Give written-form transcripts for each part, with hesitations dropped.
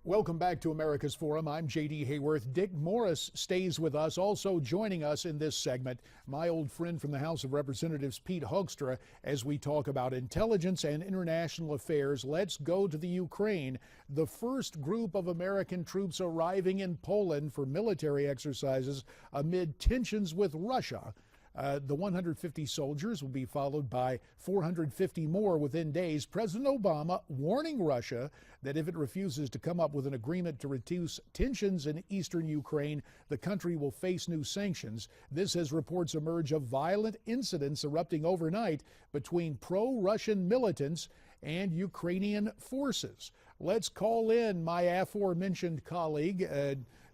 Welcome back to America's Forum. I'm J.D. Hayworth. Dick Morris stays with us. Also joining us in this segment, my old friend from the House of Representatives, Pete Hoekstra, as we talk about intelligence and international affairs. Let's go to the Ukraine. The first group of American troops arriving in Poland for military exercises amid tensions with Russia. The 150 soldiers will be followed by 450 more within days. President Obama warning Russia that if it refuses to come up with an agreement to reduce tensions in eastern Ukraine, the country will face new sanctions. This as reports emerge of violent incidents erupting overnight between pro-Russian militants and Ukrainian forces. Let's call in my aforementioned colleague,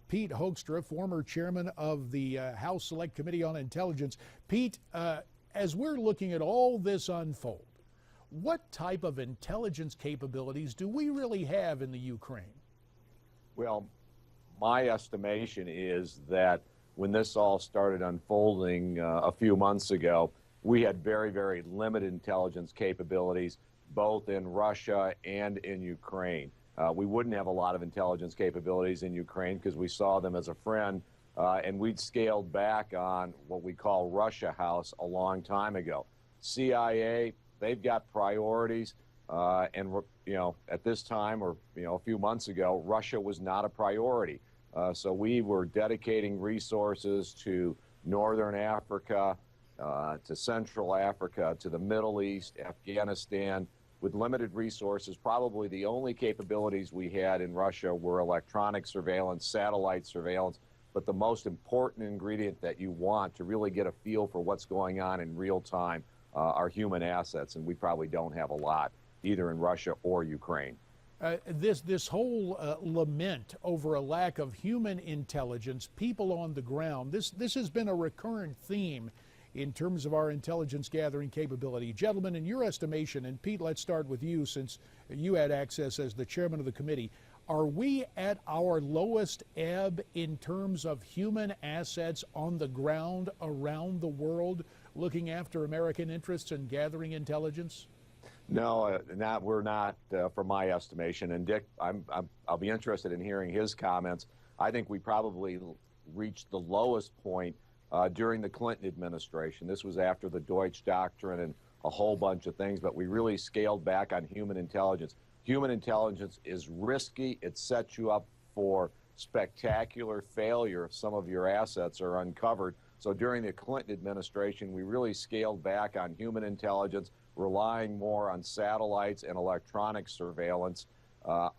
Pete Hoekstra, former chairman of the House Select Committee on Intelligence. Pete, as we're looking at all this unfold, what type of intelligence capabilities do we really have in the Ukraine? Well, my estimation is that when this all started unfolding a few months ago, we had very, very limited intelligence capabilities, both in Russia and in Ukraine. We wouldn't have a lot of intelligence capabilities in Ukraine because we saw them as a friend, and we'd scaled back on what we call Russia House a long time ago. CIA, they've got priorities, and at this time, or a few months ago, Russia was not a priority. So we were dedicating resources to Northern Africa, to Central Africa, to the Middle East, Afghanistan. With limited resources, probably the only capabilities we had in Russia were electronic surveillance, satellite surveillance, but the most important ingredient that you want to really get a feel for what's going on in real time are human assets, and we probably don't have a lot, either in Russia or Ukraine. This whole lament over a lack of human intelligence, people on the ground, this has been a recurrent theme in terms of our intelligence gathering capability. Gentlemen, in your estimation, and Pete, let's start with you since you had access as the chairman of the committee, are we at our lowest ebb in terms of human assets on the ground around the world looking after American interests and gathering intelligence? No, we're not, from my estimation. And Dick, I'll be interested in hearing his comments. I think we probably reached the lowest point during the Clinton administration. This was after the Deutsch Doctrine and a whole bunch of things, but we really scaled back on human intelligence. Human intelligence is risky. It sets you up for spectacular failure if some of your assets are uncovered. So during the Clinton administration, we really scaled back on human intelligence, relying more on satellites and electronic surveillance.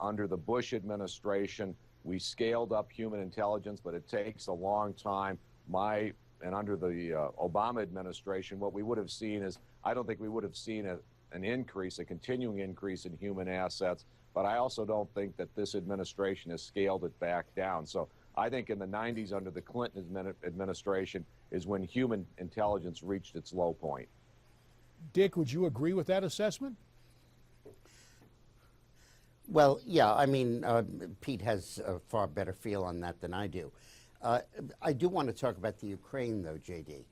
Under the Bush administration, we scaled up human intelligence, but it takes a long time. And under the Obama administration, what we would have seen is, I don't think we would have seen an increase, a continuing increase in human assets, but I also don't think that this administration has scaled it back down. So I think in the 90s under the Clinton administration is when human intelligence reached its low point. Dick, would you agree with that assessment? Well, yeah, I mean, Pete has a far better feel on that than I do. I do want to talk about the Ukraine, though, J.D.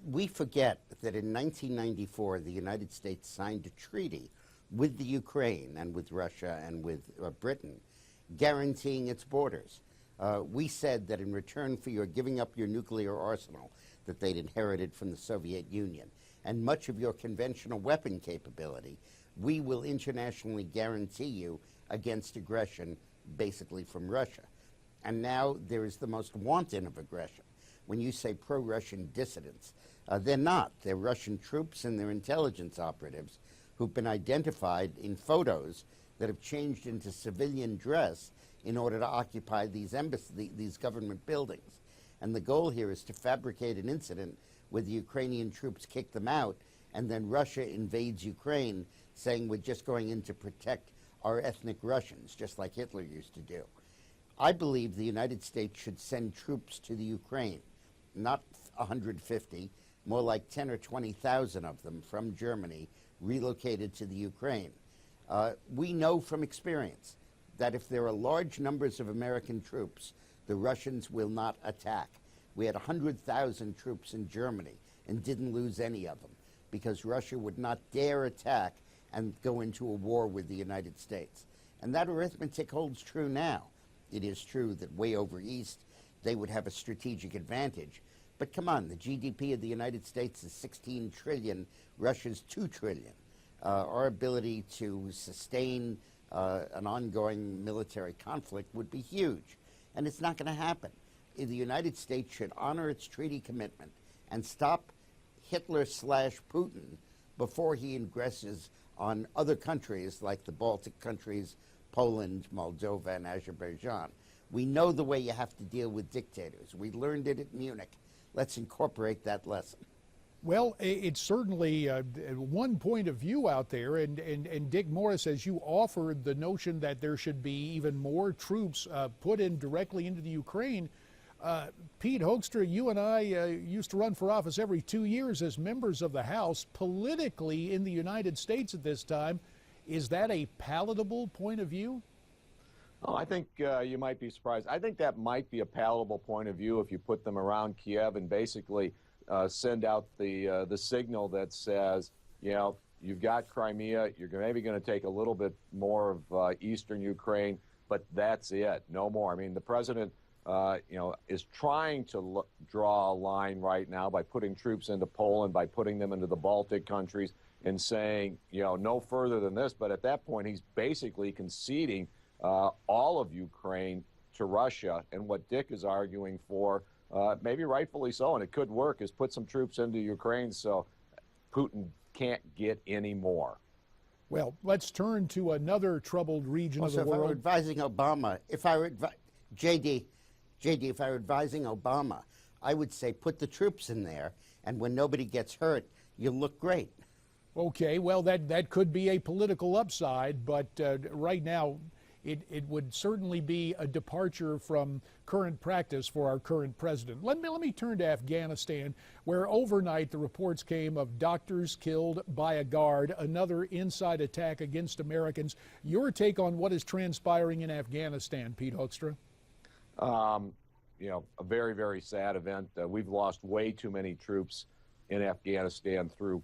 We forget that in 1994, the United States signed a treaty with the Ukraine and with Russia and with Britain, guaranteeing its borders. We said that in return for your giving up your nuclear arsenal that they'd inherited from the Soviet Union and much of your conventional weapon capability, we will internationally guarantee you against aggression, basically from Russia. And now there is the most wanton of aggression. When you say pro-Russian dissidents, they're not. They're Russian troops and they're intelligence operatives who've been identified in photos that have changed into civilian dress in order to occupy these these government buildings. And the goal here is to fabricate an incident where the Ukrainian troops kick them out, and then Russia invades Ukraine, saying we're just going in to protect our ethnic Russians, just like Hitler used to do. I believe the United States should send troops to the Ukraine, not 150, more like 10 or 20,000 of them from Germany relocated to the Ukraine. We know from experience that if there are large numbers of American troops, the Russians will not attack. We had 100,000 troops in Germany and didn't lose any of them because Russia would not dare attack and go into a war with the United States. And that arithmetic holds true now. It is true that way over east, they would have a strategic advantage. But come on, the GDP of the United States is 16 trillion, Russia's 2 trillion. Our ability to sustain an ongoing military conflict would be huge. And it's not going to happen. The United States should honor its treaty commitment and stop Hitler/Putin before he aggresses on other countries like the Baltic countries, Poland, Moldova, and Azerbaijan. We know the way you have to deal with dictators. We learned it at Munich. Let's incorporate that lesson. Well, it's certainly one point of view out there, and Dick Morris, as you offered the notion that there should be even more troops put in directly into the Ukraine. Pete Hoekstra, you and I used to run for office every 2 years as members of the House. Politically in the United States at this time, is that a palatable point of view? Oh, I think you might be surprised. I think that might be a palatable point of view if you put them around Kiev and basically send out the signal that says, you know, you've got Crimea, you're maybe going to take a little bit more of eastern Ukraine, but that's it, no more. I mean, the president, you know, is trying to draw a line right now by putting troops into Poland, by putting them into the Baltic countries, and saying, you know, no further than this. But at that point, he's basically conceding all of Ukraine to Russia. And what Dick is arguing for, maybe rightfully so, and it could work, is put some troops into Ukraine so Putin can't get any more. Well, let's turn to another troubled region of the world. If I were advising Obama, JD, if I were advising Obama, I would say put the troops in there, and when nobody gets hurt, you'll look great. Okay, well, that could be a political upside, but right now it would certainly be a departure from current practice for our current president. Let me turn to Afghanistan, where overnight the reports came of doctors killed by a guard, another inside attack against Americans. Your take on what is transpiring in Afghanistan, Pete Hoekstra? You know, a very, very sad event. We've lost way too many troops in Afghanistan through